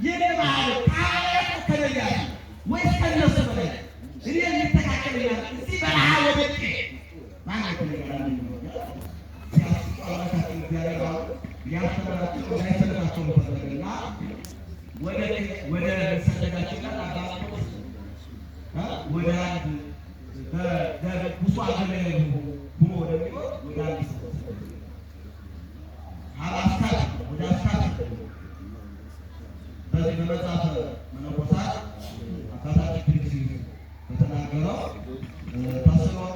የባህል ካለ ከነያ ወይ ከነሱ በላይ እኔ ልተካከለኛ እዚህ በረሃ ወደቄ ማለት ነው ያስተራቸው ያስተራቸው ወደና ወደ ሰደጋችና አባቶች ወደ አንድ በብዙ አገር ሁሉ ወደ አንድ ወደ አስካት በዚህ በመጽሐፈ መነኮሳት አባታችን ክርስቶስ በተናገረው ታስበው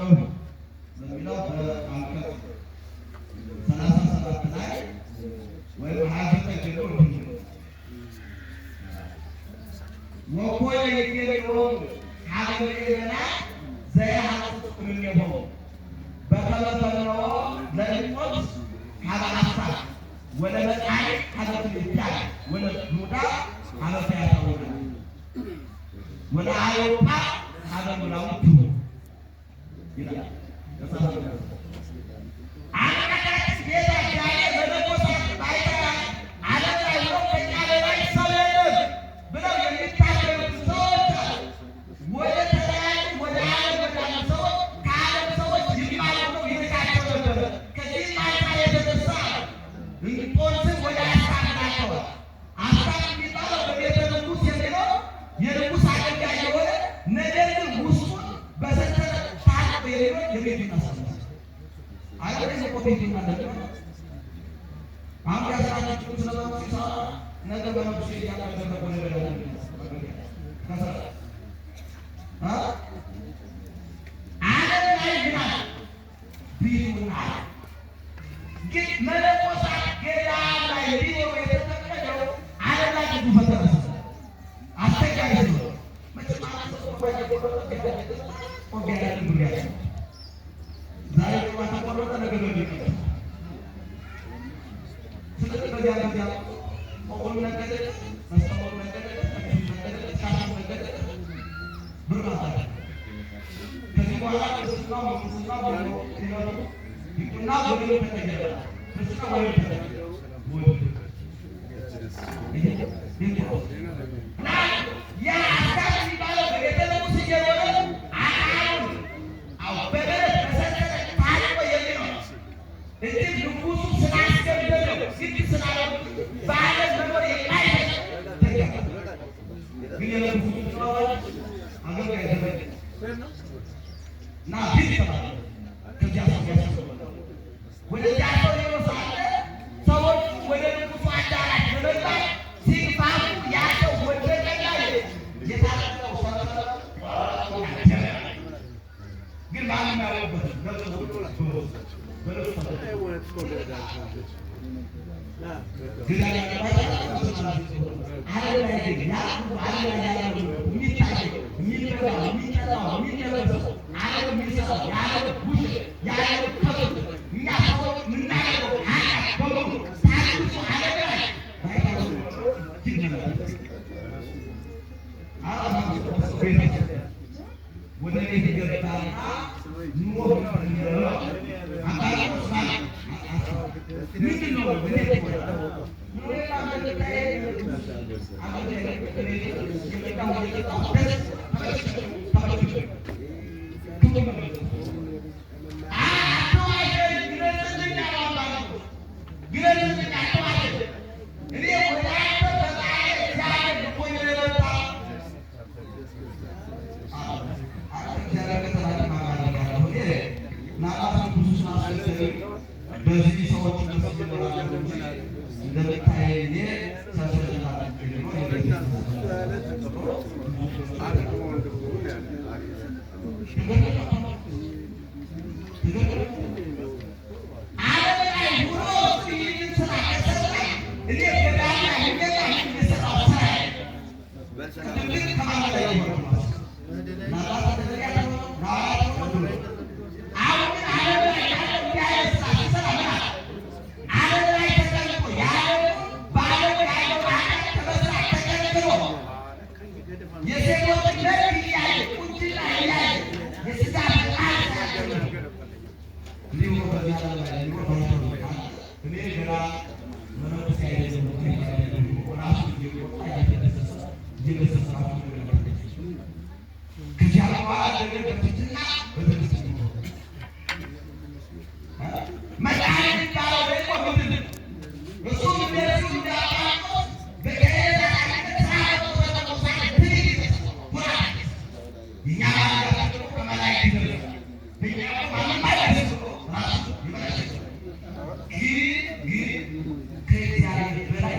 በሚለው በአንቀጽ 37 ላይ ወይም 29 ጀምሮ ወኮይ የገለው ሀገርና ዘያሐጽ ምንየው በተለፈነው ለልሞት ሀባሳ ወለ መጣይ ሀገር ይታል ወለ ዱዳ ሀበታ ያታውና ወለ አዮፓ ሀገር ሙላውቱ ይላል Ini adalah menurut saya እየገሰጻችሁ ከዚያ በኋላ ነገር በትህትና በትዕግስት መድኃኒት የሚባለው ደግሞ ምንድን ነው? እሱም እንደዚሁ እንዳያጣው በገዛ እኛ ከመላእክት ከእግዚአብሔር በላይ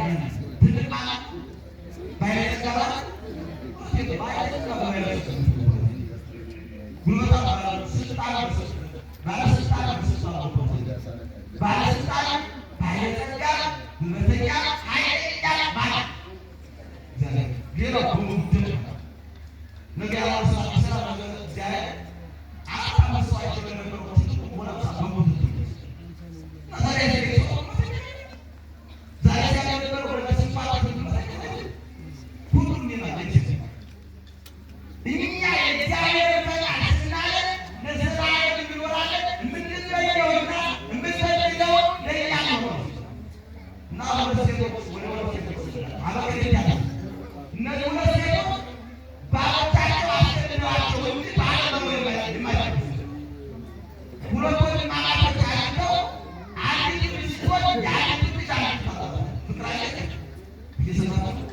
ትልቅ ማለት ባለጸጋ ባለስልጣን ባለጸጋ ጉልበተኛ ኃይለኛ ማለት ሌላው በሙሉ ነገ ያወሳ ስራ ነገር እግዚአብሔር አጣመሰዋቸው የነበሩት ወላሳ በሙሉ ዛሬ ያለው ወደ ሲፋት ሁሉም ይማለች እኛ የእግዚአብሔር ፈቃድ ስናለ ለዘላለም እንኖራለን። የምንለየውና የምንፈልገው ለእኛ ነው እና ሁለት ሴቶች ወደ ሁለት ሴቶች አበቀደኛ እነዚህ ሁለት ሴቶች ባሎቻቸው አስገድደዋቸው እንጂ ባለመኖር የማይችሉ ሁለቱን ማማቶች አድርገው አንዲት ሚስቶች የአንዲት ልጅ ፍቅራቸው እየሰማቸው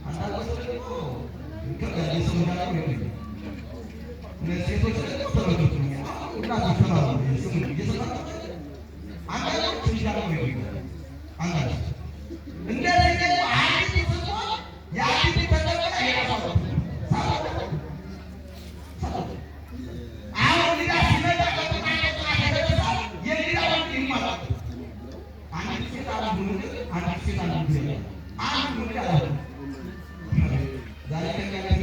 አንዳንዶች ደግሞ ይከብዳል። የሰው ጋር እነዚህ ሴቶች ተመልከቱ እናቶች ተማሩ እየሰማቸው አንዳንዶች እንዲያደርጉ አንዳንዶች እንደዚህ ደግሞ አንዲት ስትሆን የአንዲት ተጠበቀ የራሷ አሁን ሌላ ሲመጣ ከተማቀጣ የሌላ ወንድ ይማራል። አንዲት ሴት አንዱ አንዲት ሴት አንዱ አንዱ ያለው ዛሬ ከኛ ጋር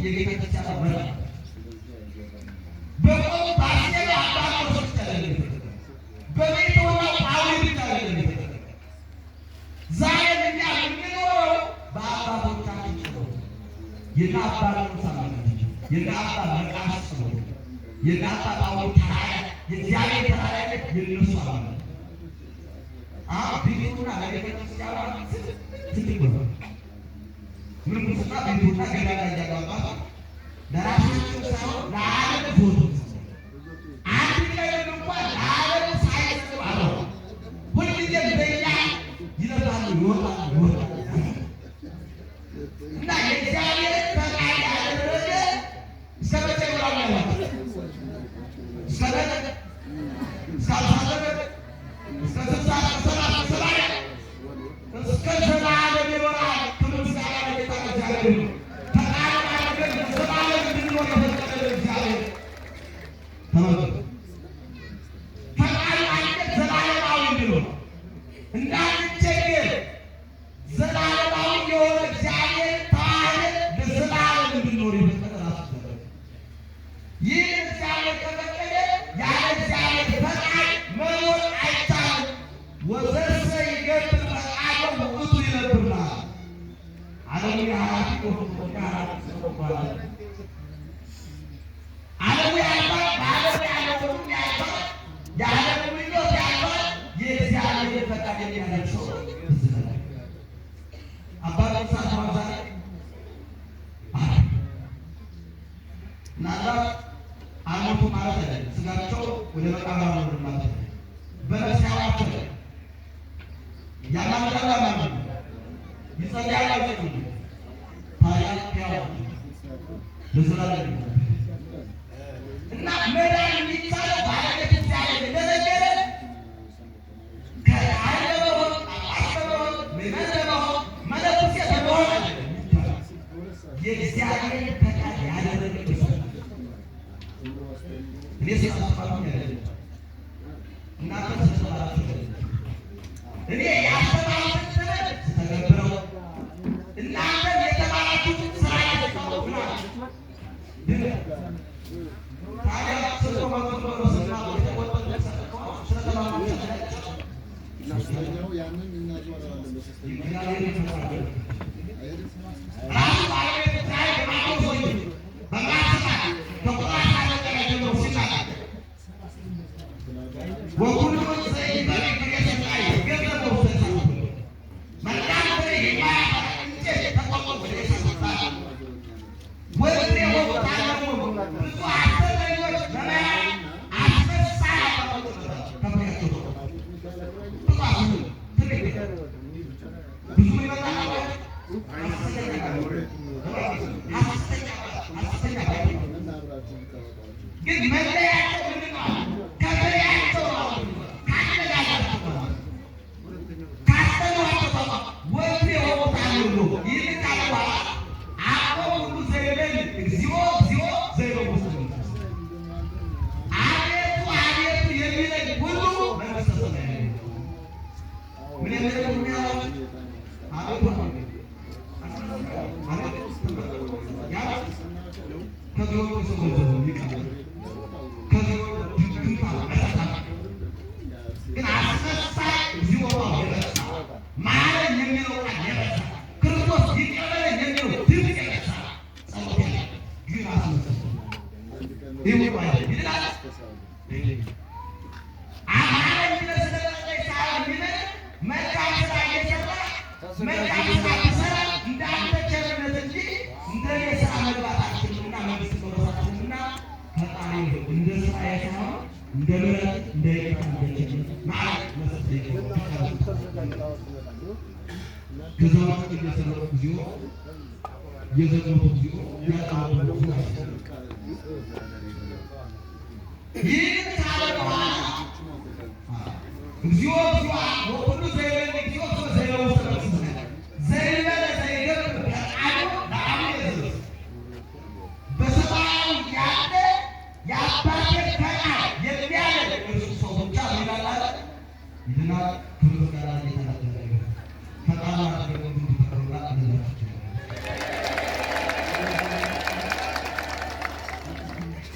የቤተክርስቲያን መሪ በቆሙ ባስገባ አባቶች ተለለ በቤት ሆነው ጳውሎስ ተለለ ዛሬ እኛ የምንኖረው በአባቶቻችን ነው። የና አባቶች ሳማቸው የና አባ መቃስ ነው የና አባ ጳውሎስ ተራራ የእግዚአብሔር ተራራ የነሱ አለ ቢቱና ለቤተክርስቲያን ትልቅ ነው። ምንም ሙስና ቢቱና ገዳዳ ያጋባባ ለራሳቸው ሳይሆን ለዓለም ፎቶ አንድ ቀን እንኳን ለዓለም ሳይሰጡ አለው ሁልጊዜ በእኛ ይለፋሉ ይወጣሉ እና የእግዚአብሔር ፈቃድ ያደረገ ሰበተውራው ነው ሰበተ ሳልሳለበ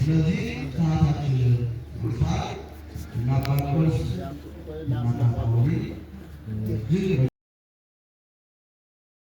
ስለዚህ ሰዓታችን ማርቆስ እና ጳውሊ እጅግ